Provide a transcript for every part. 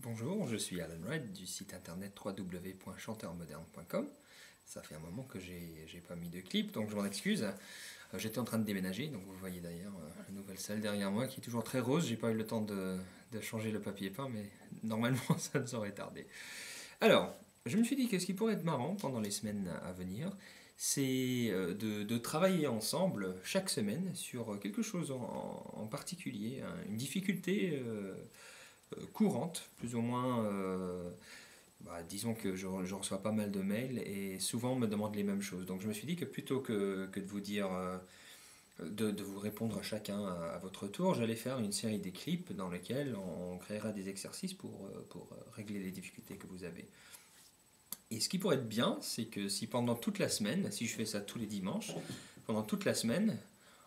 Bonjour, je suis Alan Wright du site internet www.chanteurmoderne.com. Ça fait un moment que j'ai pas mis de clip, donc je m'en excuse. J'étais en train de déménager, donc vous voyez d'ailleurs la nouvelle salle derrière moi qui est toujours très rose. J'ai pas eu le temps de changer le papier peint, mais normalement ça ne saurait tarder. Alors, je me suis dit que ce qui pourrait être marrant pendant les semaines à venir, c'est de travailler ensemble chaque semaine sur quelque chose en particulier, hein, une difficulté courante, plus ou moins. Disons que je reçois pas mal de mails et souvent on me demande les mêmes choses. Donc je me suis dit que plutôt que de vous dire, de vous répondre à chacun à votre tour, j'allais faire une série de clips dans lesquels on créera des exercices pour régler les difficultés que vous avez. Et ce qui pourrait être bien, c'est que si pendant toute la semaine, si je fais ça tous les dimanches, pendant toute la semaine,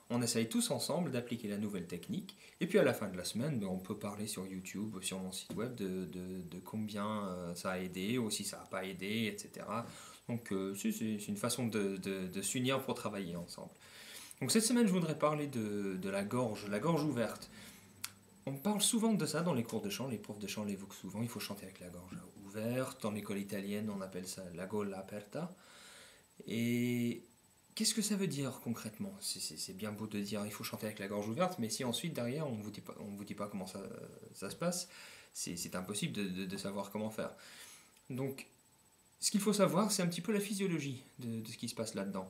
on essaye tous ensemble d'appliquer la nouvelle technique. Et puis à la fin de la semaine, on peut parler sur YouTube, sur mon site web, de combien ça a aidé, ou si ça n'a pas aidé, etc. Donc c'est une façon de s'unir pour travailler ensemble. Donc cette semaine, je voudrais parler de la gorge ouverte. On parle souvent de ça dans les cours de chant, les profs de chant l'évoquent souvent, il faut chanter avec la gorge ouverte. Dans l'école italienne, on appelle ça la gola aperta. Et qu'est-ce que ça veut dire concrètement? C'est bien beau de dire il faut chanter avec la gorge ouverte, mais si ensuite derrière on ne vous dit pas comment ça se passe, c'est impossible de savoir comment faire. Donc ce qu'il faut savoir, c'est un petit peu la physiologie de ce qui se passe là-dedans.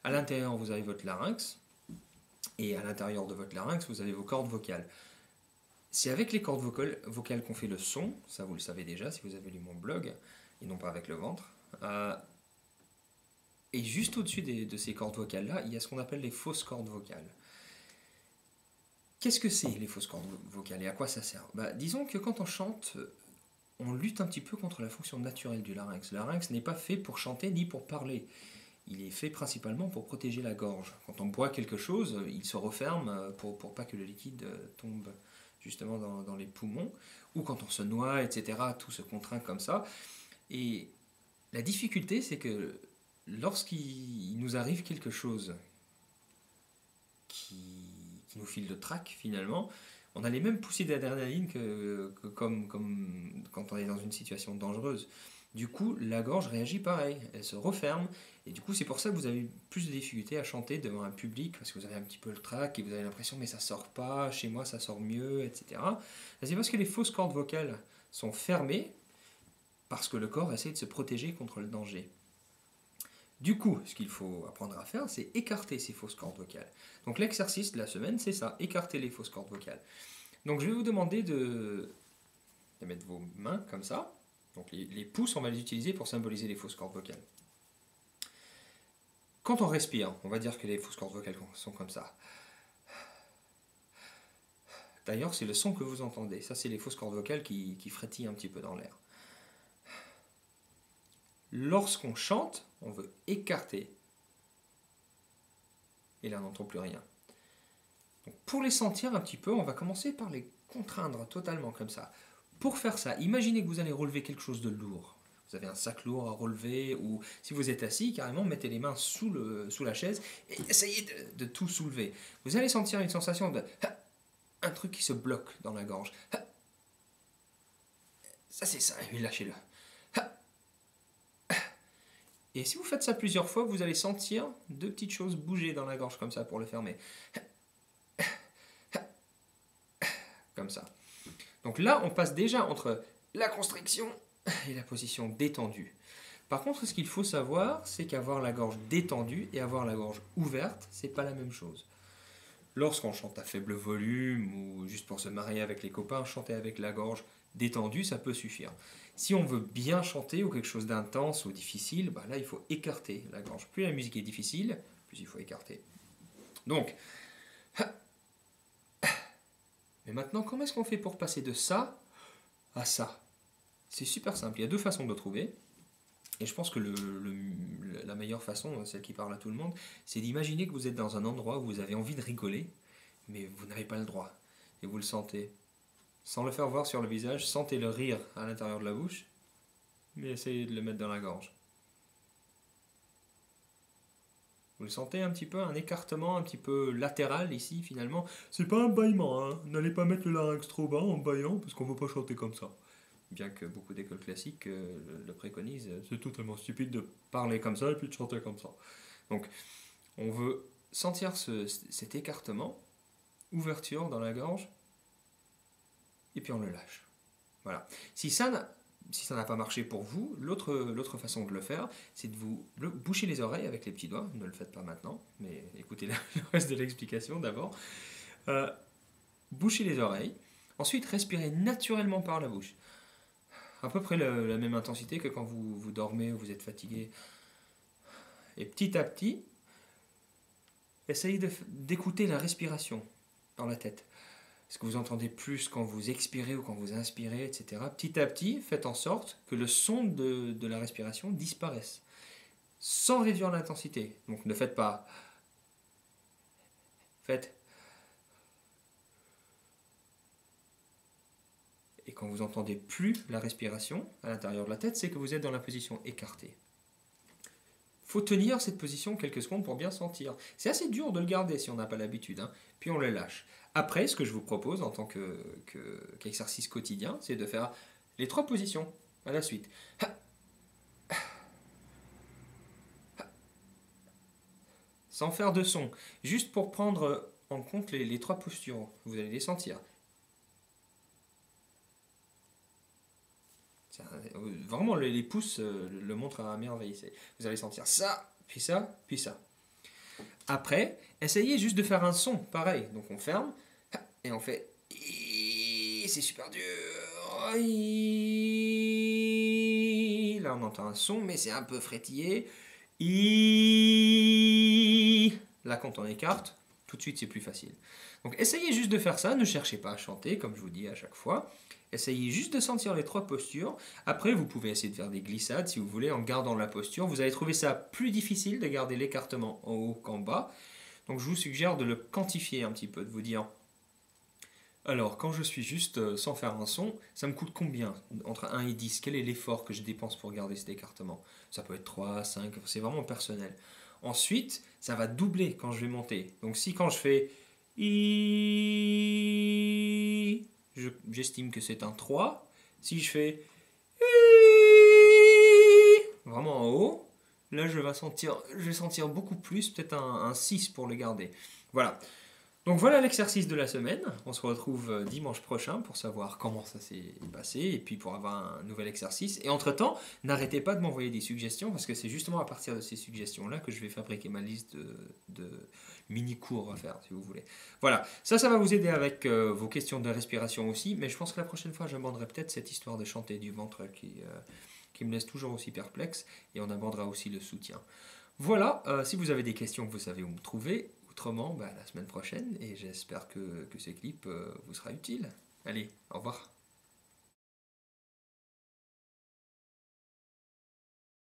À l'intérieur, vous avez votre larynx, et à l'intérieur de votre larynx, vous avez vos cordes vocales. C'est avec les cordes vocales qu'on fait le son, ça vous le savez déjà si vous avez lu mon blog, et non pas avec le ventre. Et juste au-dessus de ces cordes vocales-là, il y a ce qu'on appelle les fausses cordes vocales. Qu'est-ce que c'est les fausses cordes vocales et à quoi ça sert? Disons que quand on chante, on lutte un petit peu contre la fonction naturelle du larynx. Le larynx n'est pas fait pour chanter ni pour parler. Il est fait principalement pour protéger la gorge. Quand on boit quelque chose, il se referme pour pas que le liquide tombe justement dans les poumons. Ou quand on se noie, etc., tout se contraint comme ça. Et la difficulté, c'est que lorsqu'il nous arrive quelque chose qui nous file le trac finalement, on a les mêmes poussées d'adrénaline comme quand on est dans une situation dangereuse. Du coup, la gorge réagit pareil, elle se referme, et du coup, c'est pour ça que vous avez plus de difficultés à chanter devant un public, parce que vous avez un petit peu le trac, et vous avez l'impression, mais ça sort pas, chez moi ça sort mieux, etc. C'est parce que les fausses cordes vocales sont fermées, parce que le corps essaie de se protéger contre le danger. Du coup, ce qu'il faut apprendre à faire, c'est écarter ces fausses cordes vocales. Donc l'exercice de la semaine, c'est ça, écarter les fausses cordes vocales. Donc je vais vous demander de mettre vos mains comme ça. Donc les pouces, on va les utiliser pour symboliser les fausses cordes vocales. Quand on respire, on va dire que les fausses cordes vocales sont comme ça. D'ailleurs, c'est le son que vous entendez. Ça, c'est les fausses cordes vocales qui frétillent un petit peu dans l'air. Lorsqu'on chante, on veut écarter. Et là, on n'entend plus rien. Donc, pour les sentir un petit peu, on va commencer par les contraindre totalement comme ça. Pour faire ça, imaginez que vous allez relever quelque chose de lourd. Vous avez un sac lourd à relever, ou si vous êtes assis, carrément, mettez les mains sous la chaise et essayez de tout soulever. Vous allez sentir une sensation de un truc qui se bloque dans la gorge. Ça, c'est ça, et lâchez-le. Et si vous faites ça plusieurs fois, vous allez sentir deux petites choses bouger dans la gorge comme ça pour le fermer. Comme ça. Donc là, on passe déjà entre la constriction et la position détendue. Par contre, ce qu'il faut savoir, c'est qu'avoir la gorge détendue et avoir la gorge ouverte, c'est pas la même chose. Lorsqu'on chante à faible volume ou juste pour se marier avec les copains, chanter avec la gorge détendue, ça peut suffire. Si on veut bien chanter ou quelque chose d'intense ou difficile, là il faut écarter la gorge. Plus la musique est difficile, plus il faut écarter. Donc, mais maintenant, comment est-ce qu'on fait pour passer de ça à ça? C'est super simple, il y a deux façons de trouver. Et je pense que la meilleure façon, celle qui parle à tout le monde, c'est d'imaginer que vous êtes dans un endroit où vous avez envie de rigoler, mais vous n'avez pas le droit. Et vous le sentez. Sans le faire voir sur le visage, sentez le rire à l'intérieur de la bouche, mais essayez de le mettre dans la gorge. Vous le sentez un petit peu, un écartement un petit peu latéral ici finalement. C'est pas un bâillement, hein. N'allez pas mettre le larynx trop bas en bâillant, parce qu'on ne veut pas chanter comme ça. bien que beaucoup d'écoles classiques le préconisent. C'est totalement stupide de parler comme ça et puis de chanter comme ça. Donc, on veut sentir cet écartement, ouverture dans la gorge, et puis on le lâche. Voilà. Si ça n'a pas marché pour vous, l'autre façon de le faire, c'est de vous boucher les oreilles avec les petits doigts. Ne le faites pas maintenant, mais écoutez le reste de l'explication d'abord. Bouchez les oreilles. Ensuite, respirez naturellement par la bouche. À peu près la même intensité que quand vous dormez ou vous êtes fatigué. Et petit à petit, essayez d'écouter la respiration dans la tête. Est-ce que vous entendez plus quand vous expirez ou quand vous inspirez, etc. Petit à petit, faites en sorte que le son de la respiration disparaisse, sans réduire l'intensité. Donc ne faites pas... Faites... Et quand vous entendez plus la respiration à l'intérieur de la tête, c'est que vous êtes dans la position écartée. Il faut tenir cette position quelques secondes pour bien sentir. C'est assez dur de le garder si on n'a pas l'habitude, hein. Puis on le lâche. Après, ce que je vous propose en tant qu'exercice quotidien, c'est de faire les 3 positions à la suite. Sans faire de son, juste pour prendre en compte les 3 postures. Vous allez les sentir. Vraiment, les pouces le montrent à merveille. Vous allez sentir ça, puis ça, puis ça. Après, essayez juste de faire un son, pareil. Donc on ferme, et on fait... C'est super dur. Là, on entend un son, mais c'est un peu frétillé. Là, quand on écarte, tout de suite, c'est plus facile. Donc essayez juste de faire ça. Ne cherchez pas à chanter, comme je vous dis à chaque fois. Essayez juste de sentir les 3 postures. Après, vous pouvez essayer de faire des glissades si vous voulez en gardant la posture. Vous allez trouver ça plus difficile de garder l'écartement en haut qu'en bas. Donc, je vous suggère de le quantifier un petit peu, de vous dire alors, quand je suis juste sans faire un son, ça me coûte combien entre 1 et 10? Quel est l'effort que je dépense pour garder cet écartement? Ça peut être 3, 5, c'est vraiment personnel. Ensuite, ça va doubler quand je vais monter. Donc, si quand je fais j'estime que c'est un 3. Si je fais vraiment en haut, là je vais sentir beaucoup plus, peut-être un 6 pour le garder. Voilà. Donc voilà l'exercice de la semaine. On se retrouve dimanche prochain pour savoir comment ça s'est passé et puis pour avoir un nouvel exercice. Et entre-temps, n'arrêtez pas de m'envoyer des suggestions parce que c'est justement à partir de ces suggestions-là que je vais fabriquer ma liste de mini-cours à faire, si vous voulez. Voilà, ça va vous aider avec vos questions de respiration aussi, mais je pense que la prochaine fois, j'aborderai peut-être cette histoire de chanter du ventre qui me laisse toujours aussi perplexe et on abordera aussi le soutien. Voilà, si vous avez des questions, vous savez où me trouver. Autrement, la semaine prochaine, et j'espère que ce clip vous sera utile. Allez, au revoir.